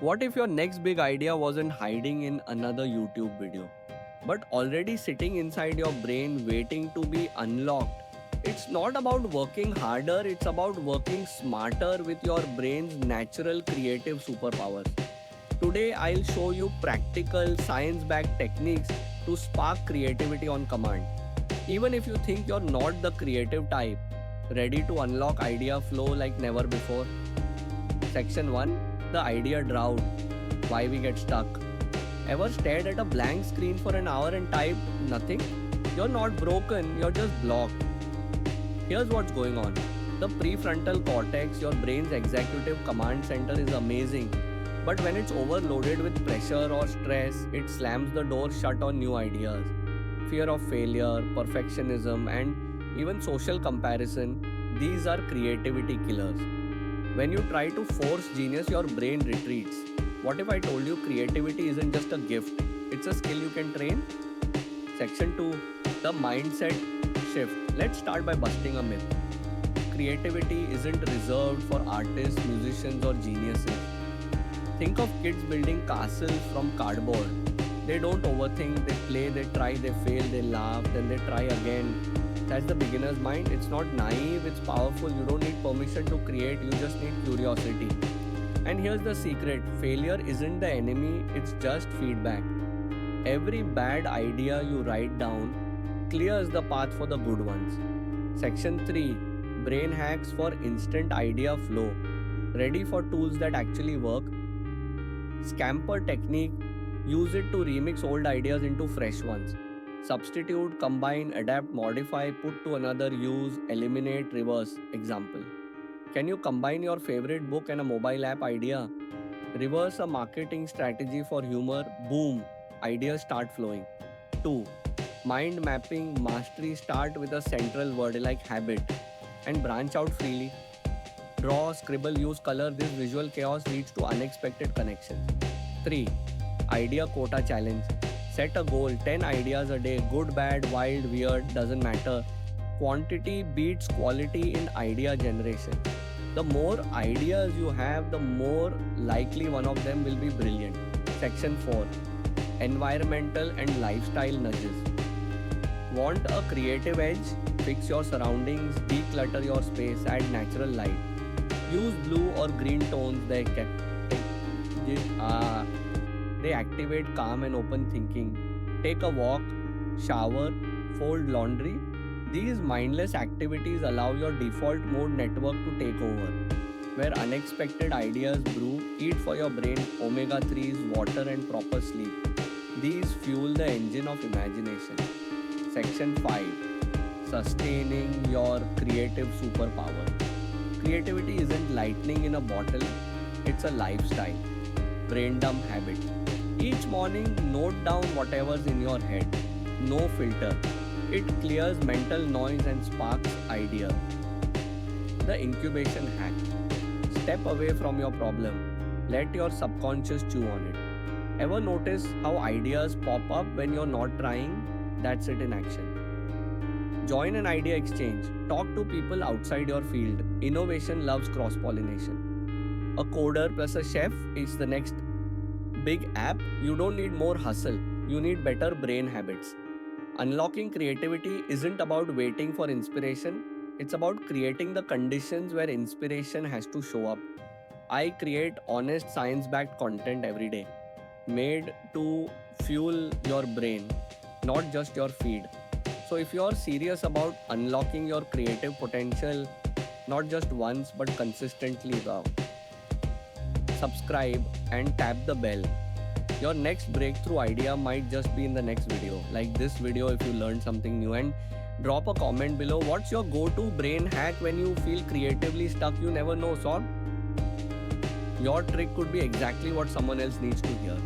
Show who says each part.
Speaker 1: What if your next big idea wasn't hiding in another YouTube video, but already sitting inside your brain waiting to be unlocked? It's not about working harder, it's about working smarter with your brain's natural creative superpowers. Today, I'll show you practical, science backed techniques to spark creativity on command. Even if you think you're not the creative type, ready to unlock idea flow like never before. Section 1, the idea drought. Why we get stuck. Ever stared at a blank screen for an hour and typed nothing? You're not broken, you're just blocked. Here's what's going on. The prefrontal cortex, your brain's executive command center, is amazing. But when it's overloaded with pressure or stress, it slams the door shut on new ideas. Fear of failure, perfectionism, and even social comparison, these are creativity killers. When you try to force genius, your brain retreats. What if I told you creativity isn't just a gift, it's a skill you can train? Section 2, the mindset shift. Let's start by busting a myth. Creativity isn't reserved for artists, musicians, or geniuses. Think of kids building castles from cardboard. They don't overthink, they play, they try, they fail, they laugh, then they try again. That's the beginner's mind. It's not naive, it's powerful. You don't need permission to create, you just need curiosity. And here's the secret, failure isn't the enemy, it's just feedback. Every bad idea you write down clears the path for the good ones. Section 3, brain hacks for instant idea flow. Ready for tools that actually work? Scamper technique. Use it to remix old ideas into fresh ones. Substitute, combine, adapt, modify, put to another use, eliminate, reverse. Example. Can you combine your favorite book and a mobile app idea? Reverse a marketing strategy for humor. Boom. Ideas start flowing. 2. Mind mapping mastery. Start with a central word like habit and branch out freely. Draw, scribble, use color. This visual chaos leads to unexpected connections. 3. Idea quota challenge. Set a goal, 10 ideas a day, good, bad, wild, weird, doesn't matter. Quantity beats quality in idea generation. The more ideas you have, the more likely one of them will be brilliant. Section 4, environmental and lifestyle nudges. Want a creative edge? Fix your surroundings, declutter your space, add natural light. Use blue or green tones. They activate calm and open thinking. Take a walk, shower, fold laundry. These mindless activities allow your default mode network to take over. Where unexpected ideas brew, eat for your brain omega 3s, water, and proper sleep. These fuel the engine of imagination. Section 5, sustaining your creative superpower. Creativity isn't lightning in a bottle, it's a lifestyle. Brain dump habit. Each morning, note down whatever's in your head. No filter. It clears mental noise and sparks ideas. The incubation hack. Step away from your problem. Let your subconscious chew on it. Ever notice how ideas pop up when you're not trying? That's it in action. Join an idea exchange. Talk to people outside your field. Innovation loves cross-pollination. A coder plus a chef is the next big app. You don't need more hustle. You need better brain habits. Unlocking creativity isn't about waiting for inspiration. It's about creating the conditions where inspiration has to show up. I create honest science-backed content every day, made to fuel your brain, not just your feed. So if you're serious about unlocking your creative potential, not just once but consistently now, subscribe and tap the bell. Your next breakthrough idea might just be in the next video, like this video if you learned something new, and drop a comment below. What's your go-to brain hack when you feel creatively stuck? You never know, so your trick could be exactly what someone else needs to hear.